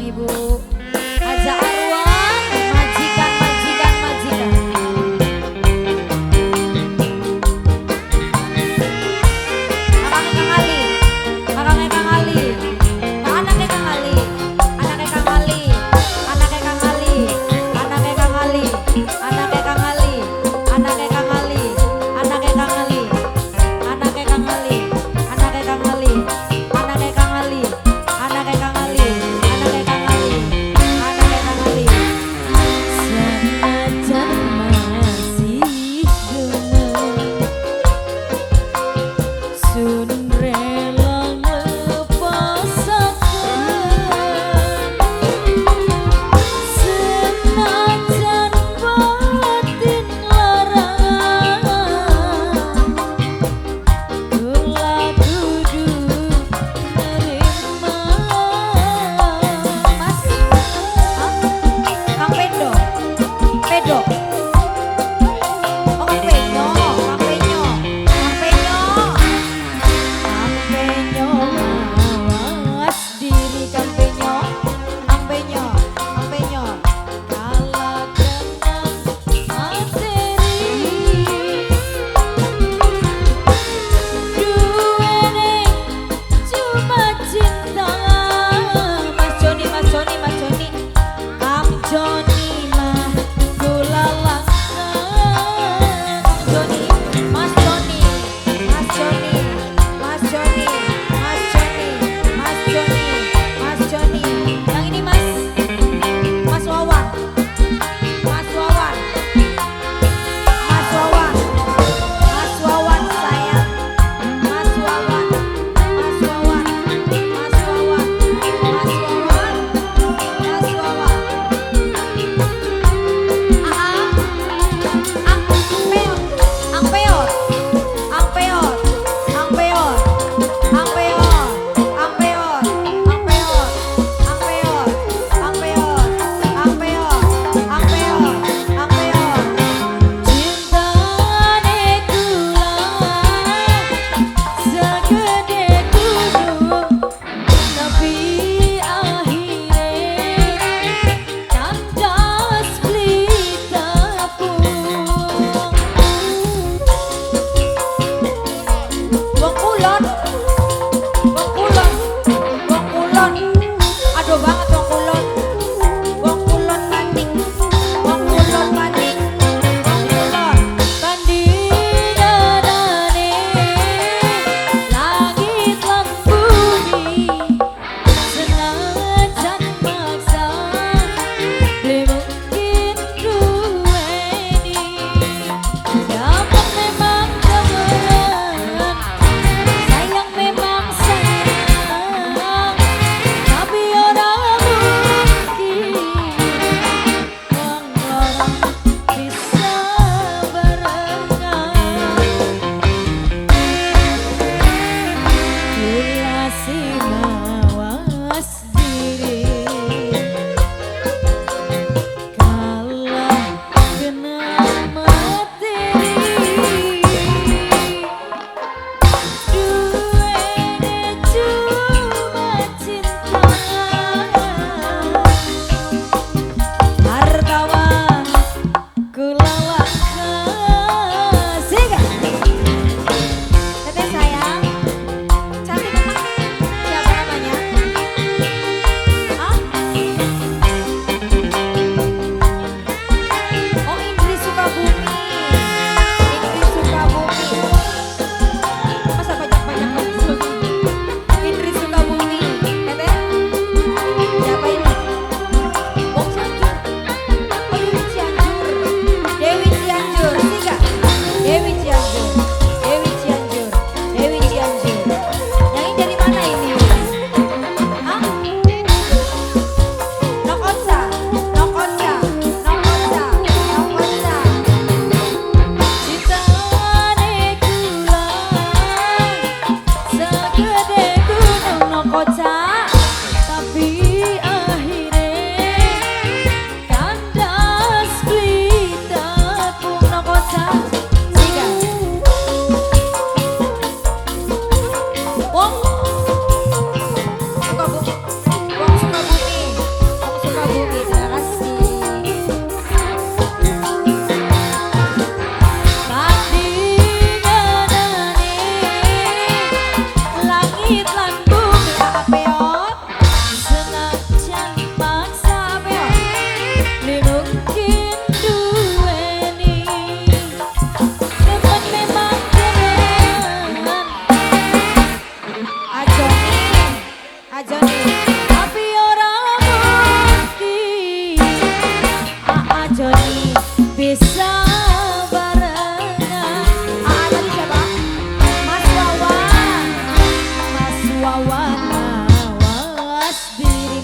Ibu Haja Arwah, majikan, majikan, majikan. Kakaknya Kang Ali, kakaknya Kang Ali, anaknya Kang Ali, anaknya Kang Ali, anaknya Kang Ali, anaknya Kang Ali, anaknya Kang Ali, anaknya Kang Ali, anaknya Kang Ali, anaknya Kang Ali, anaknya Kang Ali, anaknya Kang Ali, anaknya Kang Ali, anaknya Kang Ali.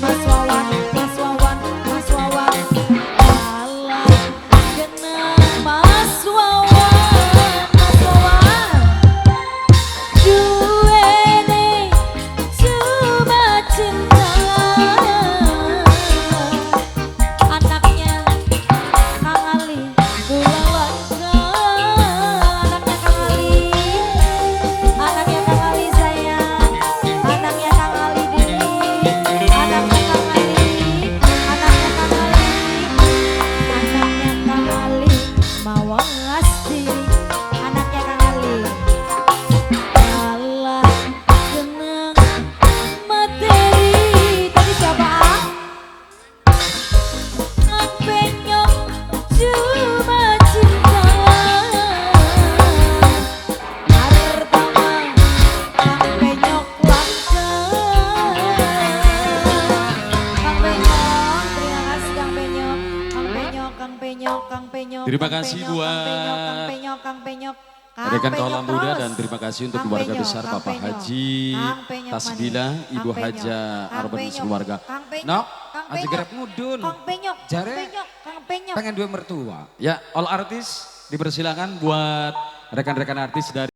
Mas Wawan, Mas Wawan, Mas Wawan. Alah kenang Mas Wawan, Mas Wawan. Duene cuma cinta. Anaknya Kang Ali, Bulawaka. Anaknya Kang Ali, anaknya Kang Ali sayang, anaknya Kang Ali Dini, anaknya Kang Ali, anaknya Kang Ali, anaknya Kang Ali, mawas diri, anaknya Kang Ali. Alah kenang materi tadi siapa? Kang Penyok cuma cinta. Hari pertama Kang Penyok langka. Kang Penyok, terima kasih Kang Penyok. Kang Penyok, Kang Penyok, Kang Penyok. Terima Kang kasih Penyok, buat Kang Penyok, Kang Penyok. Kang rekan Penyok Kaulah Muda terus. dan terima kasih untuk Kang keluarga Penyok, besar Kang Bapak Penyok. Haji Kang Penyok Tasbila, manis. Ibu Kang Penyok, Haja Kang Arban Penyok, keluarga. Kang Penyok, Nok, Kang aja Penyok, gerep mudun. Kang Penyok, Kang Jare. Penyok, Kang Penyok. Pengen dua mertua. Ya, all artis dipersilakan buat rekan-rekan artis dari